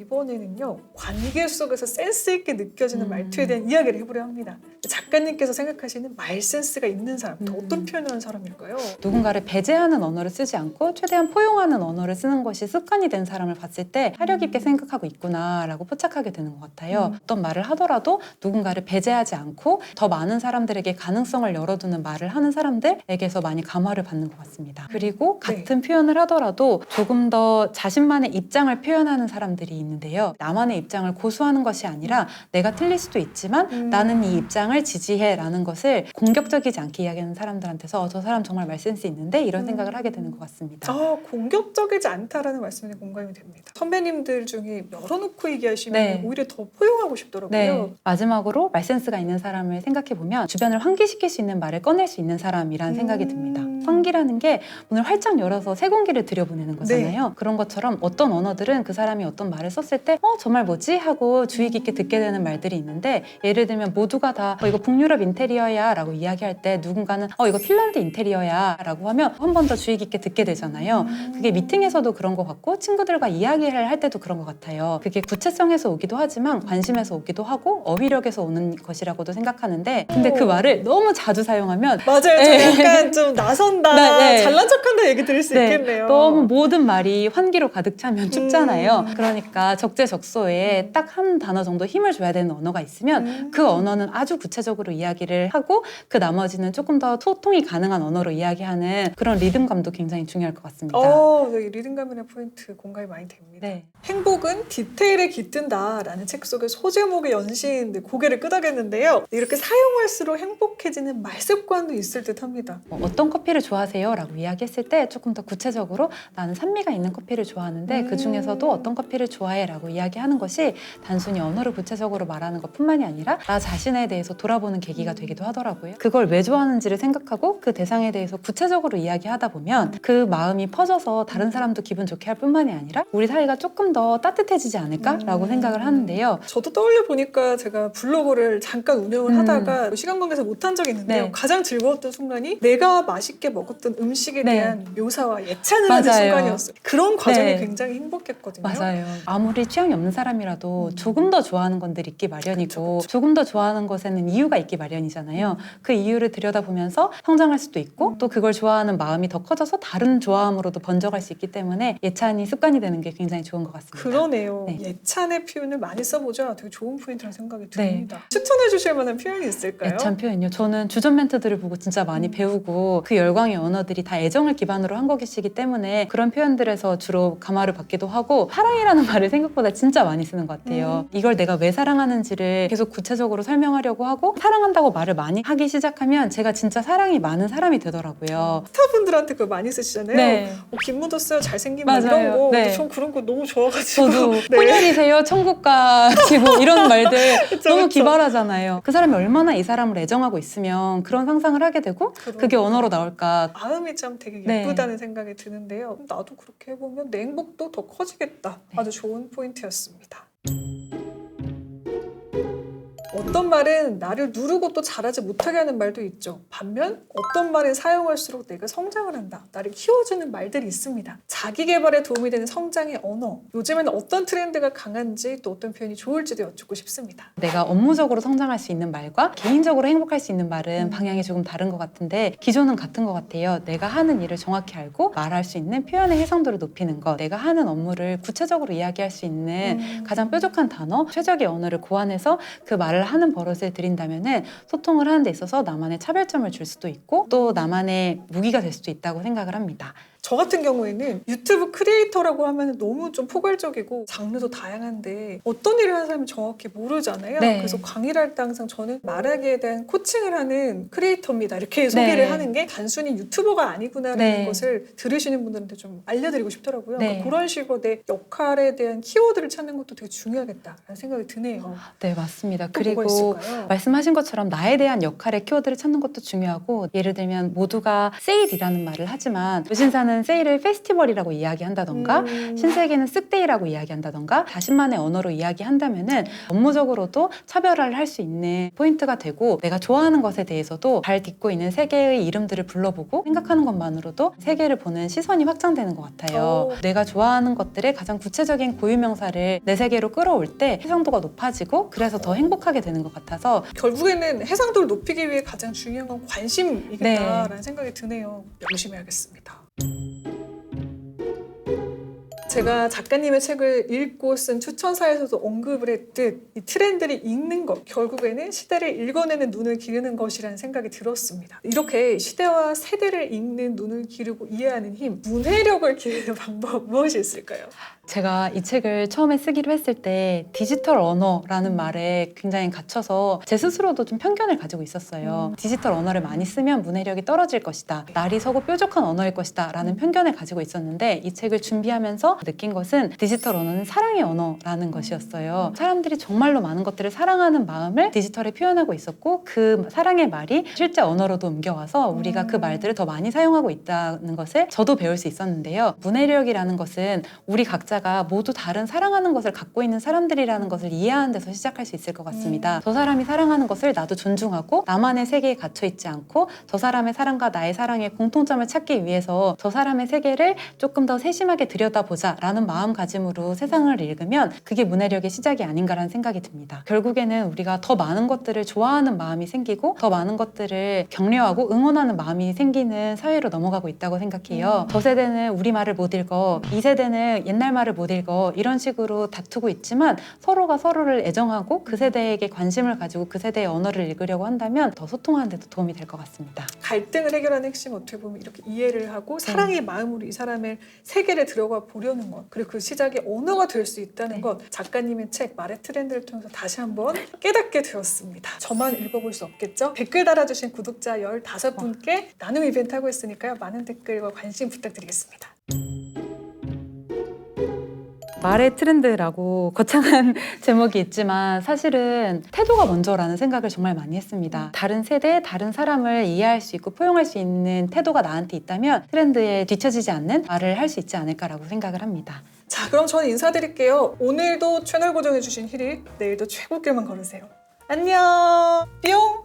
이번에는요, 관계 속에서 센스 있게 느껴지는 말투에 대한 음. 이야기를 해보려 합니다. 작가님께서 생각하시는 말 센스가 있는 사람, 또 어떤 표현을 하는 사람일까요? 누군가를 배제하는 언어를 쓰지 않고 최대한 포용하는 언어를 쓰는 것이 습관이 된 사람을 봤을 때 사력 있게 생각하고 있구나라고 포착하게 되는 것 같아요. 어떤 말을 하더라도 누군가를 배제하지 않고 더 많은 사람들에게 가능성을 열어두는 말을 하는 사람들에게서 많이 감화를 받는 것 같습니다. 그리고 네. 같은 표현을 하더라도 조금 더 자신만의 입장을 표현하는 사람들이 있는데요. 나만의 입장을 고수하는 것이 아니라 내가 틀릴 수도 있지만 나는 이 입장을 지지해 라는 것을 공격적이지 않게 이야기하는 사람들한테서 저 사람 정말 말 센스 있는데 이런 생각을 하게 되는 것 같습니다. 공격적이지 않다라는 말씀에 공감이 됩니다. 선배님들 중에 열어놓고 얘기하시면 네. 오히려 더 포용하고 싶더라고요. 네. 마지막으로 말 센스가 있는 사람을 생각해보면 주변을 환기시킬 수 있는 말을 꺼낼 수 있는 사람이라는 생각이 듭니다. 환기라는 게 문을 활짝 열어서 새 공기를 들여보내는 거잖아요. 그런 것처럼 어떤 언어들은 그 사람이 어떤 말을 썼을 때 저 말 뭐지? 하고 주의 깊게 듣게 되는 말들이 있는데, 예를 들면 모두가 다 이거 북유럽 인테리어야 라고 이야기할 때 누군가는 이거 핀란드 인테리어야 라고 하면 한 번 더 주의 깊게 듣게 되잖아요. 그게 미팅에서도 그런 것 같고 친구들과 이야기를 할 때도 그런 것 같아요. 그게 구체성에서 오기도 하지만 관심에서 오기도 하고 어휘력에서 오는 것이라고도 생각하는데, 근데 그 말을 너무 자주 사용하면 맞아요. 좀 네. 약간 좀 나선다, 네. 잘난 척한다 얘기 들을 수 있겠네요. 너무 모든 말이 환기로 가득 차면 춥잖아요. 그러니까 적재적소에 딱 한 단어 정도 힘을 줘야 되는 언어가 있으면 그 언어는 아주 구체적으로 이야기를 하고 그 나머지는 조금 더 소통이 가능한 언어로 이야기하는 그런 리듬감도 굉장히 중요할 것 같습니다. 네, 리듬감이나 포인트 공감이 많이 됩니다. 네. 행복은 디테일에 깃든다라는 책 속의 소제목의 연신 고개를 끄덕였는데요. 이렇게 사용할수록 행복해지는 말습관도 있을 듯합니다. 어떤 커피를 좋아하세요? 라고 이야기했을 때 조금 더 구체적으로 나는 산미가 있는 커피를 좋아하는데 그 중에서도 어떤 커피를 좋아해? 라고 이야기하는 것이 단순히 언어를 구체적으로 말하는 것뿐만이 아니라 나 자신에 대해서 돌아보는 계기가 되기도 하더라고요. 그걸 왜 좋아하는지를 생각하고 그 대상에 대해서 구체적으로 이야기하다 보면 그 마음이 퍼져서 다른 사람도 기분 좋게 할 뿐만이 아니라 우리 사이가 조금 더 따뜻해지지 않을까라고 생각을 하는데요. 저도 떠올려 보니까 제가 블로그를 잠깐 운영을 하다가 시간 관계에서 못한 적이 있는데요. 네. 가장 즐거웠던 순간이 내가 맛있게 먹었던 음식에 네. 대한 묘사와 예찬을 하는 맞아요. 순간이었어요. 그런 과정이 네. 굉장히 행복했거든요. 맞아요. 아무리 취향이 없는 사람이라도 조금 더 좋아하는 것들이 있기 마련이고 그쵸. 조금 더 좋아하는 것에는 이유가 있기 마련이잖아요. 그 이유를 들여다보면서 성장할 수도 있고 또 그걸 좋아하는 마음이 더 커져서 다른 좋아함으로도 번져갈 수 있기 때문에 예찬이 습관이 되는 게 굉장히 좋은 것 같습니다. 그러네요. 네. 예찬의 표현을 많이 써보자 되게 좋은 포인트라는 생각이 듭니다. 추천해 주실 만한 표현이 있을까요? 예찬 표현이요. 저는 주전 멘트들을 보고 진짜 많이 배우고 그 열광의 언어들이 다 애정을 기반으로 한 것이기 때문에 그런 표현들에서 주로 감화를 받기도 하고 사랑이라는 말을 생각보다 진짜 많이 쓰는 것 같아요. 이걸 내가 왜 사랑하는지를 계속 구체적으로 설명하려고 하고 사랑한다고 말을 많이 하기 시작하면 제가 진짜 사랑이 많은 사람이 되더라고요. 스타분들한테 그거 많이 쓰시잖아요. 네. 김 묻었어요, 잘생긴 맞아요. 말 이런 거. 네. 전 그런 거 너무 좋아가지고. 저도 네. 혼혈이세요? 천국까지 뭐 이런 말들 그쵸, 너무 그쵸. 기발하잖아요. 그 사람이 얼마나 이 사람을 애정하고 있으면 그런 상상을 하게 되고 그게 언어로 나올까. 마음이 참 되게 네. 예쁘다는 생각이 드는데요. 나도 그렇게 해보면 내 행복도 더 커지겠다. 아주 좋은 포인트였습니다. 어떤 말은 나를 누르고 또 잘하지 못하게 하는 말도 있죠. 반면 어떤 말은 사용할수록 내가 성장을 한다, 나를 키워주는 말들이 있습니다. 자기 개발에 도움이 되는 성장의 언어, 요즘에는 어떤 트렌드가 강한지 또 어떤 표현이 좋을지도 여쭙고 싶습니다. 내가 업무적으로 성장할 수 있는 말과 개인적으로 행복할 수 있는 말은 방향이 조금 다른 것 같은데 기조는 같은 것 같아요. 내가 하는 일을 정확히 알고 말할 수 있는 표현의 해상도를 높이는 것, 내가 하는 업무를 구체적으로 이야기할 수 있는 가장 뾰족한 단어, 최적의 언어를 고안해서 그 말을 하는 버릇을 들인다면은 소통을 하는 데 있어서 나만의 차별점을 줄 수도 있고 또 나만의 무기가 될 수도 있다고 생각을 합니다. 저 같은 경우에는 유튜브 크리에이터라고 하면 너무 좀 포괄적이고 장르도 다양한데 어떤 일을 하는 사람이 정확히 모르잖아요. 네. 그래서 강의를 할 때 항상 저는 말하기에 대한 코칭을 하는 크리에이터입니다. 이렇게 소개를 네. 하는 게 단순히 유튜버가 아니구나라는 네. 것을 들으시는 분들한테 좀 알려드리고 싶더라고요. 네. 그러니까 그런 식으로 내 역할에 대한 키워드를 찾는 것도 되게 중요하겠다라는 생각이 드네요. 네, 맞습니다. 또 그리고 뭐가 있을까요? 말씀하신 것처럼 나에 대한 역할의 키워드를 찾는 것도 중요하고, 예를 들면 모두가 세일이라는 말을 하지만 무신사는 자신만은 세일을 페스티벌이라고 이야기한다던가 신세계는 쓱데이라고 이야기한다던가 자신만의 언어로 이야기한다면은 업무적으로도 차별화를 할 수 있는 포인트가 되고 내가 좋아하는 것에 대해서도 잘 딛고 있는 세계의 이름들을 불러보고 생각하는 것만으로도 세계를 보는 시선이 확장되는 것 같아요. 내가 좋아하는 것들의 가장 구체적인 고유명사를 내 세계로 끌어올 때 해상도가 높아지고 그래서 더 행복하게 되는 것 같아서 결국에는 해상도를 높이기 위해 가장 중요한 건 관심이겠다라는 생각이 드네요. 명심해야겠습니다. 제가 작가님의 책을 읽고 쓴 추천사에서도 언급을 했듯 이 트렌드를 읽는 것, 결국에는 시대를 읽어내는 눈을 기르는 것이라는 생각이 들었습니다. 이렇게 시대와 세대를 읽는 눈을 기르고 이해하는 힘, 문해력을 기르는 방법 무엇이 있을까요? 제가 이 책을 처음에 쓰기로 했을 때 디지털 언어라는 말에 굉장히 갇혀서 제 스스로도 좀 편견을 가지고 있었어요. 디지털 언어를 많이 쓰면 문해력이 떨어질 것이다. 날이 서고 뾰족한 언어일 것이다. 라는 편견을 가지고 있었는데 이 책을 준비하면서 느낀 것은 디지털 언어는 사랑의 언어라는 것이었어요. 사람들이 정말로 많은 것들을 사랑하는 마음을 디지털에 표현하고 있었고 그 사랑의 말이 실제 언어로도 옮겨와서 우리가 그 말들을 더 많이 사용하고 있다는 것을 저도 배울 수 있었는데요. 문해력이라는 것은 우리 각자가 모두 다른 사랑하는 것을 갖고 있는 사람들이라는 것을 이해하는 데서 시작할 수 있을 것 같습니다. 저 사람이 사랑하는 것을 나도 존중하고 나만의 세계에 갇혀 있지 않고 저 사람의 사랑과 나의 사랑의 공통점을 찾기 위해서 저 사람의 세계를 조금 더 세심하게 들여다보자 라는 마음가짐으로 세상을 읽으면 그게 문해력의 시작이 아닌가라는 생각이 듭니다. 결국에는 우리가 더 많은 것들을 좋아하는 마음이 생기고 더 많은 것들을 격려하고 응원하는 마음이 생기는 사회로 넘어가고 있다고 생각해요. 저 세대는 우리 말을 못 읽어, 이 세대는 옛날 말을 못 읽어 이런 식으로 다투고 있지만 서로가 서로를 애정하고 그 세대에게 관심을 가지고 그 세대의 언어를 읽으려고 한다면 더 소통하는 데도 도움이 될 것 같습니다. 갈등을 해결하는 핵심 어떻게 보면 이렇게 이해를 하고 사랑의 마음으로 이 사람의 세계를 들어가 보려는 것, 그리고 그 시작이 언어가 될 수 있다는 것, 작가님의 책 말의 트렌드를 통해서 다시 한번 깨닫게 되었습니다. 저만 읽어볼 수 없겠죠? 댓글 달아주신 구독자 15분께 나눔 이벤트 하고 있으니까요. 많은 댓글과 관심 부탁드리겠습니다. 말의 트렌드라고 거창한 제목이 있지만 사실은 태도가 먼저라는 생각을 정말 많이 했습니다. 다른 세대, 다른 사람을 이해할 수 있고 포용할 수 있는 태도가 나한테 있다면 트렌드에 뒤처지지 않는 말을 할 수 있지 않을까라고 생각을 합니다. 자, 그럼 저는 인사드릴게요. 오늘도 채널 고정해주신 희릭, 내일도 최고길만 걸으세요. 안녕! 뿅!